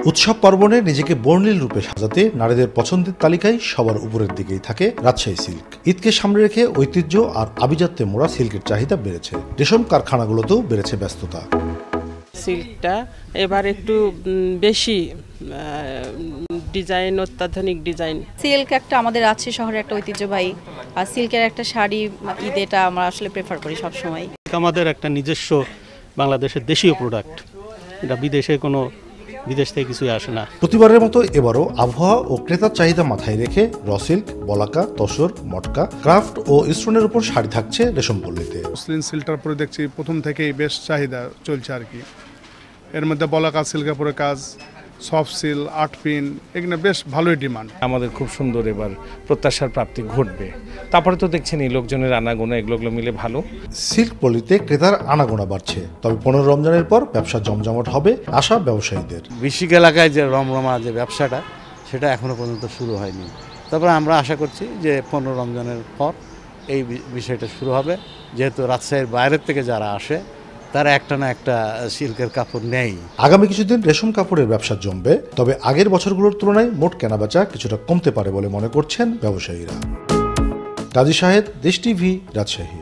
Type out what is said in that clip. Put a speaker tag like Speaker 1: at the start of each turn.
Speaker 1: উৎসব পার্বণে নিজেকে বর্ণিল রূপে সাজাতে নারীদের পছন্দের তালিকায় সবার উপরের দিকেই থাকে রাজশাহী সিল্ক। ঈদকে সামনে রেখে ঐতিহ্য আর আভিজাত্যে মোড়া সিল্কের চাহিদা বেড়েছে। রেশম কারখানাগুলোতেও বেড়েছে ব্যস্ততা।
Speaker 2: সিল্কটা এবার একটু বেশি ডিজাইন, অত্যাধুনিক ডিজাইন।
Speaker 3: সিল্ক একটা আমাদের রাজশাহী শহরের একটা ঐতিহ্যবাহী, আর সিল্কের একটা শাড়ি ঈদেটা আমরা আসলে প্রেফার করি সবসময়।
Speaker 4: আমাদের একটা নিজস্ব বাংলাদেশের দেশীয় প্রোডাক্ট, এটা বিদেশ থেকে কিছুই আসে না।
Speaker 1: প্রতিবারের মতো এবারও আবহাওয়া ও ক্রেতার চাহিদা মাথায় রেখে র সিল্ক, বলাকা, তসর, মটকা, ক্রাফট ও স্টোনের উপর শাড়ি থাকছে রেশম পল্লীতে।
Speaker 5: মসলিন সিল্কটার পরে দেখছি প্রথম থেকেই বেশ চাহিদা চলছে আর কি। এর মধ্যে বলাকা সিল্কের পরে কাজ, সফট সিল্ক, আর্ট পিন, এখানে বেশ ভালোই ডিমান্ড।
Speaker 6: আমাদের খুব সুন্দর এবার প্রত্যাশার প্রাপ্তি ঘটবে। তারপরে তো দেখছেন এই লোকজনের আনাগোনা এগুলো মিলে ভালো।
Speaker 1: সিল্ক পল্লীতে ক্রেতার আনাগোনা বাড়ছে, তবে 15 রমজানের পর ব্যবসা জমজমাট হবে আশা ব্যবসায়ীদের।
Speaker 7: বৃশ্চিক এলাকায় যে রমরমা যে ব্যবসাটা, সেটা এখনো পর্যন্ত শুরু হয়নি। তারপরে আমরা আশা করছি যে 15 রমজানের পর এই বিষয়টা শুরু হবে, যেহেতু রাজশাহীর বাইরের থেকে যারা আসে তারা একটা না একটা সিল্কের কাপড় নেই।
Speaker 1: আগামী কিছুদিন রেশম কাপড়ের ব্যবসা জমবে, তবে আগের বছরগুলোর তুলনায় মোট কেনাবেচা কিছুটা কমতে পারে বলে মনে করছেন ব্যবসায়ীরা। কাজী শাহেদ, দেশ টিভি, রাজশাহী।